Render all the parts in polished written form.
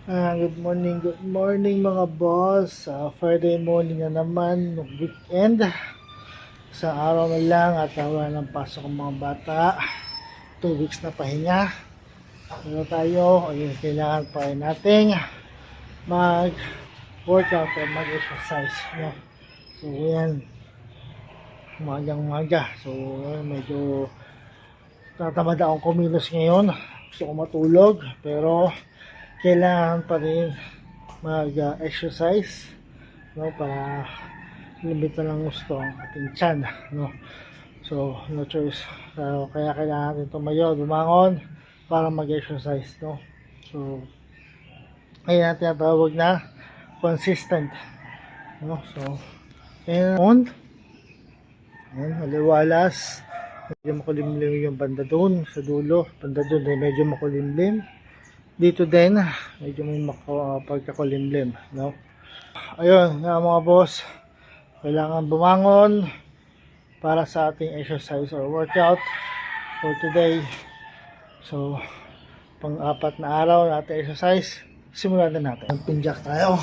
Good morning mga boss. Friday morning na naman, weekend. Isang araw na lang at wala ng pasok ang mga bata. 2 weeks na pahinga. Ano tayo? Ayun, kailangan pa rin nating mag-workout o mag-exercise. No? So, yan. Umagang-umaga. So, medyo tatamad akong kumilos ngayon. Gusto ko matulog. Pero, kailangan pa rin mag-exercise, no, para limit na lang gusto ang ating tiyan, no. So no choice, kaya kailangan natin tumayo, bumangon para mag-exercise, no. So kaya natin tinatawag na consistent, no. So and maliwalas, medyo makulimlim yung banda doon sa dulo, banda doon ay medyo makulimlim. Dito din, medyo may pagkakulimlim, no? Ayun, nga mga boss, kailangan bumangon para sa ating exercise or workout for today. So, pang-apat na araw na ating exercise, simulan na natin. Pinjak tayo.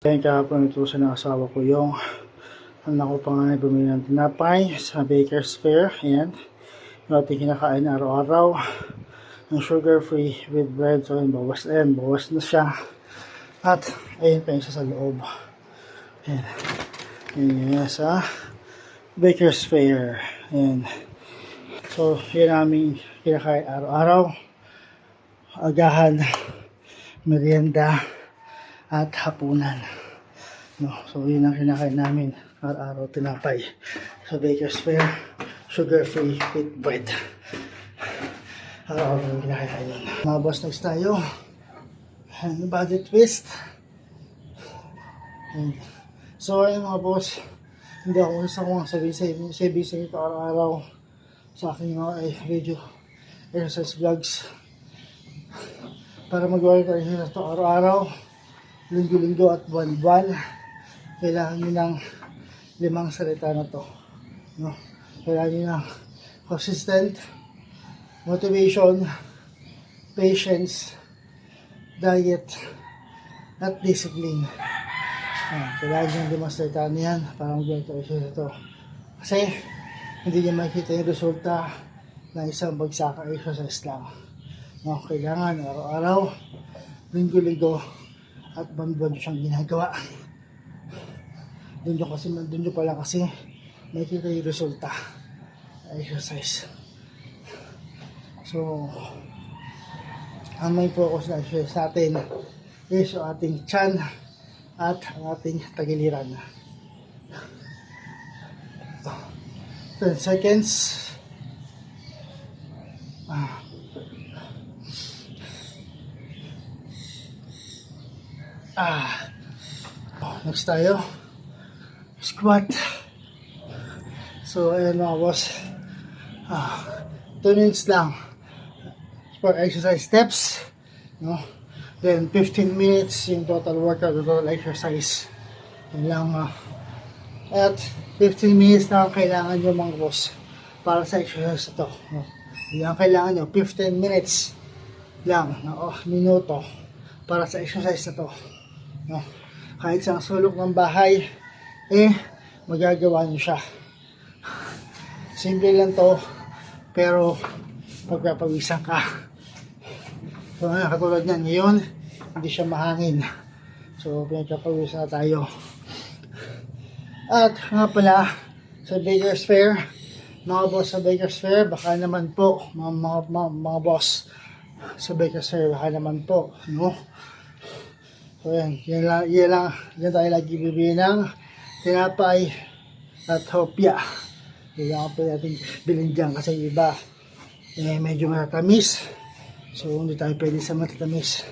Kaya kahapon itusan ng asawa ko yung anak ko panganay bumili ng tinapay sa Baker's Fair. Ayan, yung ating kinakain araw-araw, ng sugar free with bread. So yun, bawas na siya. At ayun pa yung sa loob. Ayan, yun sa Baker's Fair. Ayan. So yun namin kinakain araw-araw, agahan, merienda at hapunan, no. So yun ang kinakain namin araw-araw, tinapay sa Baker's Fair, sugar free with bread. Araw-araw yung kinakain yun. Mga boss, next tayo and body twist. And so ayun mga boss, hindi ako gusto kong sabihin ito araw-araw sa aking mga video exercise vlogs para magawa tayo na ito araw-araw, linggo-linggo at buwan-buwan. Kailangan nyo ng 5 salita na to, no? Kailangan nyo ng consistent, motivation, patience, diet, at discipline. Kailangan nyo ng 5 salita na yan para magawa tayo ito. Kasi hindi nyo makikita yung resulta ng isang bagsaka exercise lang, no? Kailangan araw-araw, linggo-linggo at buwan-buwan siyang ginagawa. Doon nyo pala kasi makikita yung resulta exercise. So ang main focus na exercise natin is yung ating tiyan at ang ating tagiliran. 10 seconds. Next tayo, squat. So ayan mga boss, 2 minutes lang for exercise steps, no? Then 15 minutes yung total workout, total exercise. Yun lang, at 15 minutes na ang kailangan nyo mga boss para sa exercise na to, no? Yun ang kailangan nyo, 15 minutes lang, minuto para sa exercise na to, no? Kahit sa sulok ng bahay, magagawa nyo siya. Simple lang to, pero pagpapawisan ka. So katulad niyan ngayon, hindi siya mahangin. So pinagpapawisan na tayo. At nga pala, sa Baker's Fair, mga boss sa Baker's Fair, baka naman po, mga boss sa Baker's Fair, baka naman po, no? So yan tayo lagi bibili ng tinapay at hopya. Yan lang po natin bilhin dyan kasi iba medyo matatamis. So hindi tayo pwede sa matatamis.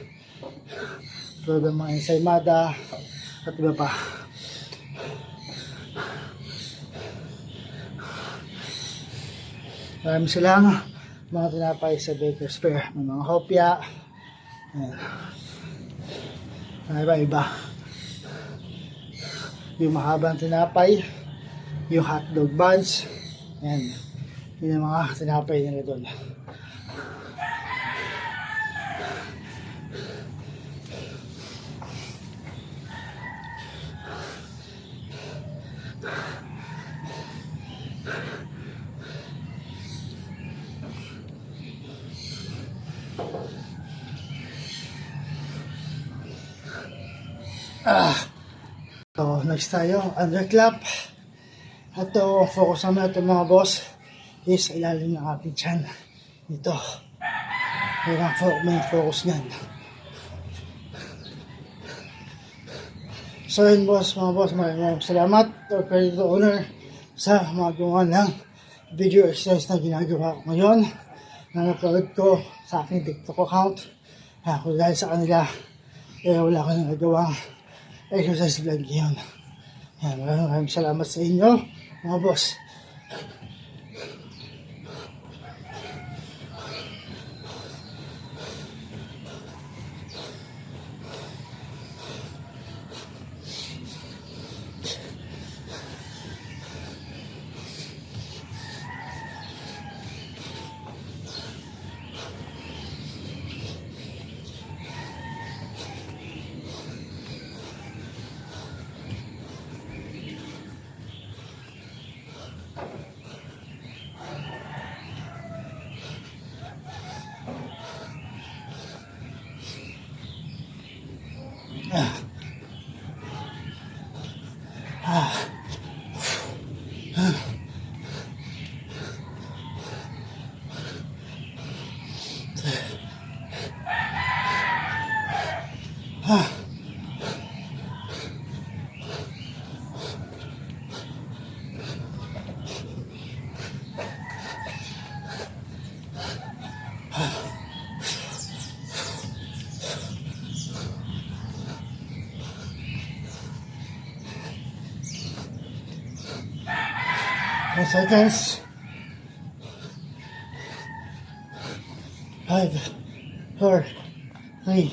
So yung mga ensaymada at iba pa. Marami silang mga tinapay sa Baker's Fair. May mga hopya. Ayan. Iba-iba. Yung mahabang tinapay, yung hotdog buns, yan. Yun ang mga tinapay nila doon. So next tayo, underclap. At focus naman ito mga boss is ilalim ng ating tiyan. Ito. Yan ang main focus nyan. So yun boss, mga boss, maraming salamat or credit to owner sa mga gumawa ng video exercise na ginagawa ko ngayon na upload ko sa aking TikTok account. Kung dahil sa kanila, wala ko nang nagawang exercise vlog yun. Yan, maraming salamat sa inyo mga boss. Seconds. 5, 4, 3,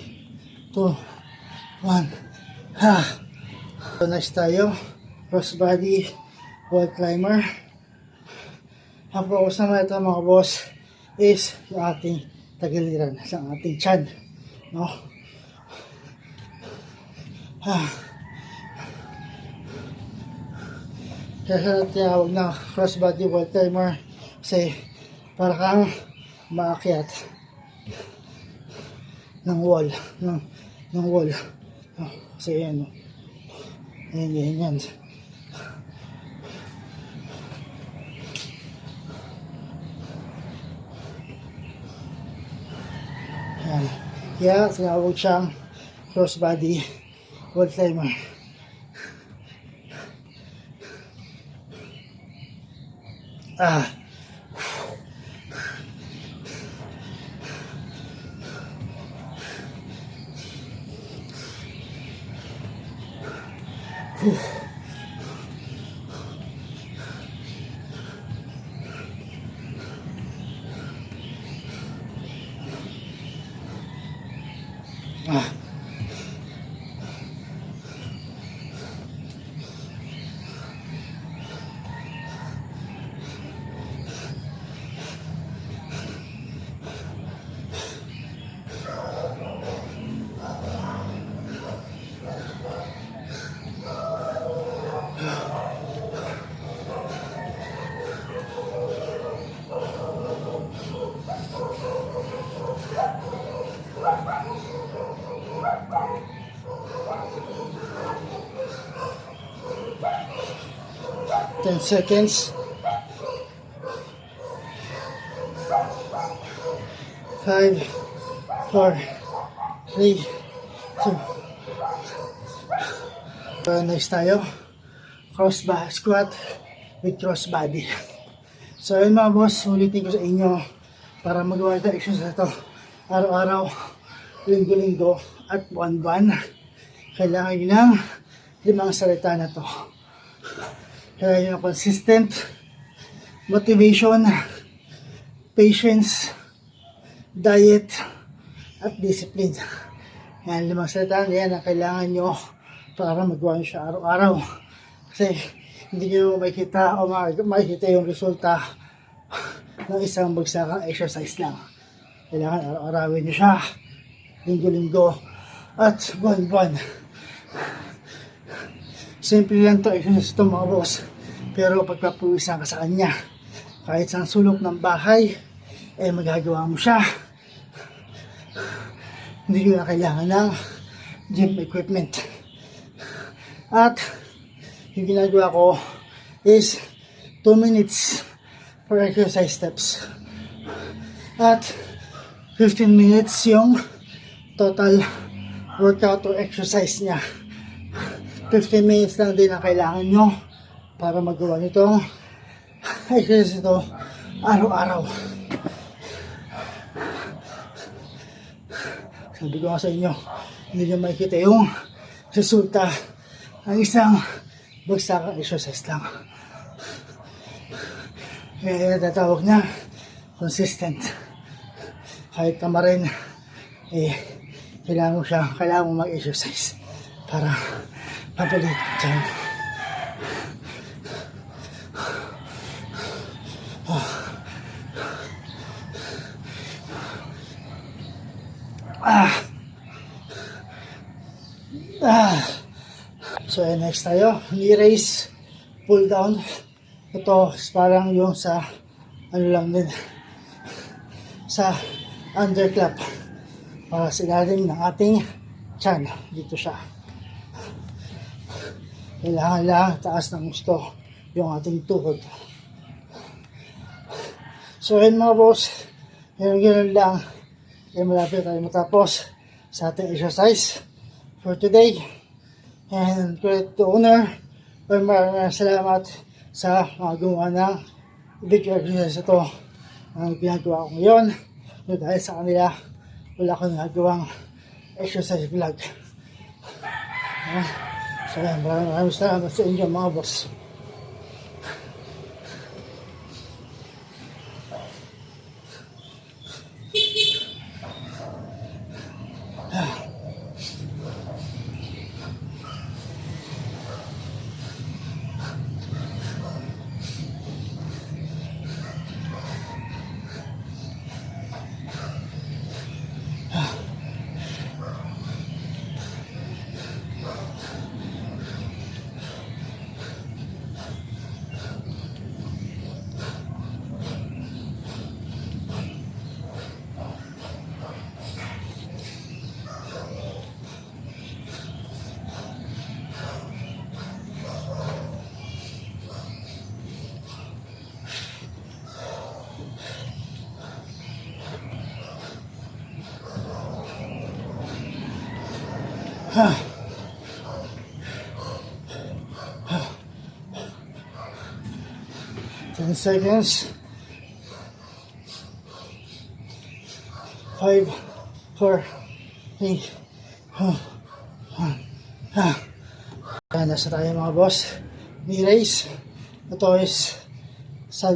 2, 1. So next tayo, crossbody wall climber. Ang focus naman ito mga boss is yung ating tagiliran, sa ating tiyan, no? Kaya tinawag na crossbody wall climber kasi para kang maakyat ng wall, ng wall. Kasi yan, yan. Yan. Kaya tinawag siyang crossbody wall climber. Ah. Ah. 10 seconds. 5, 4, 3, 2. Next tayo. Squat with cross body. So yun mga boss, ulitin ko sa inyo para magawa ito exercise na ito araw-araw, linggo-linggo at buwan-buwan. Kailangan nyo ng 5 salita na to. Kailangan nyo ng consistent, motivation, patience, diet, at discipline. Yan, 5 salita yan ang kailangan nyo para magawa nyo siya araw-araw. Kasi hindi nyo makikita o makikita yung resulta ng isang bagsakang exercise lang. Kailangan araw-arawin nyo siya, linggo-linggo, at buwan-buwan. Simple lang to exercise ito mga boss. Pero pagpapawisan ka sa kanya, kahit sa sulok ng bahay, magagawa mo siya. Hindi nyo na kailangan ng gym equipment. At yung ginagawa ko is 2 minutes for exercise steps. At 15 minutes yung total workout or exercise niya. 15 minutes lang din ang kailangan nyo para magawa nitong exercise ito araw-araw. Sabi ko nga sa inyo, hindi nyo makikita yung resulta ng isang bagsakang exercise lang. Kaya tatawag na consistent. Kahit tama rin, kailangan mo mag-exercise para mapalit dyan. So next tayo, knee raise, pull down. Ito parang yung sa ano lang din, sa underclap, para sa ilalim ng ating tiyan. Dito siya. Kailangan lang taas ng gusto yung ating tuhod. So yun mga boss, ganun lang. Malapit tayo matapos sa ating exercise for today. And credit to owner. Maraming salamat sa mga gumawa ng video exercise ito ang ginagawa ko ngayon. Dahil sa kanila, wala akong nagawang exercise vlog. So maraming salamat sa inyo mga boss. Ten seconds. 5, 4, 3, 2, 1. Ayan, nasa tayo mga boss. May race. Ito is sa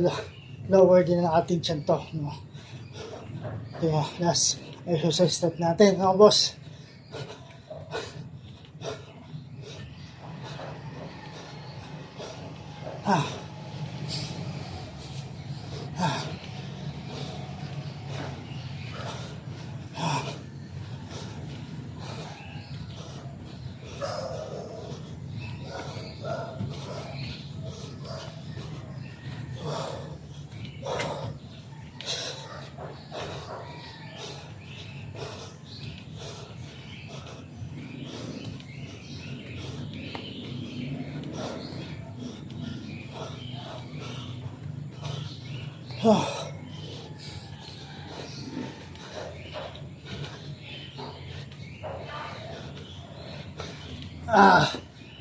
lower din ng ating tiyan to. No? Ito yung last exercise step natin mga boss.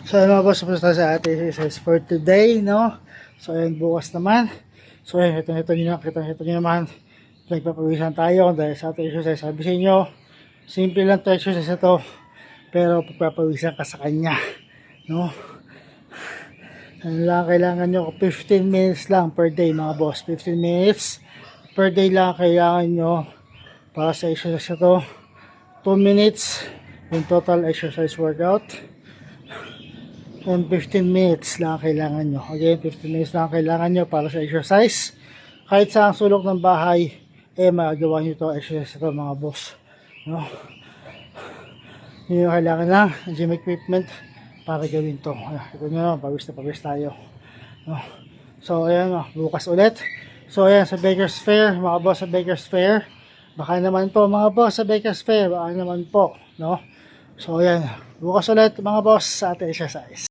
So yun mga boss, tapos na sa ating exercise for today, no? So ayun, bukas naman. So ayun, ito nyo naman, nagpapawisan tayo dahil sa ating exercise. Sabi sa inyo, simple lang to exercise na to, pero pagpapawisan ka sa kanya, no? Ano lang, kailangan nyo, 15 minutes lang per day mga boss. 15 minutes per day lang kailangan nyo para sa exercise na to. 2 minutes yung total exercise workout. And 15 minutes lang kailangan nyo. Again, 15 minutes lang kailangan nyo para sa exercise. Kahit sa ang sulok ng bahay, magagawa nyo to exercise ito mga boss. No? Yun yung kailangan lang, gym equipment para gawin to. Ito nyo, pawis na pawis tayo. No? So, ayan, bukas ulit. So, ayan, sa Baker's Fair, mga boss sa Baker's Fair. Baka naman po, mga boss sa Baker's Fair, baka naman po. No? So, ayan, bukas ulit mga boss sa ating exercise.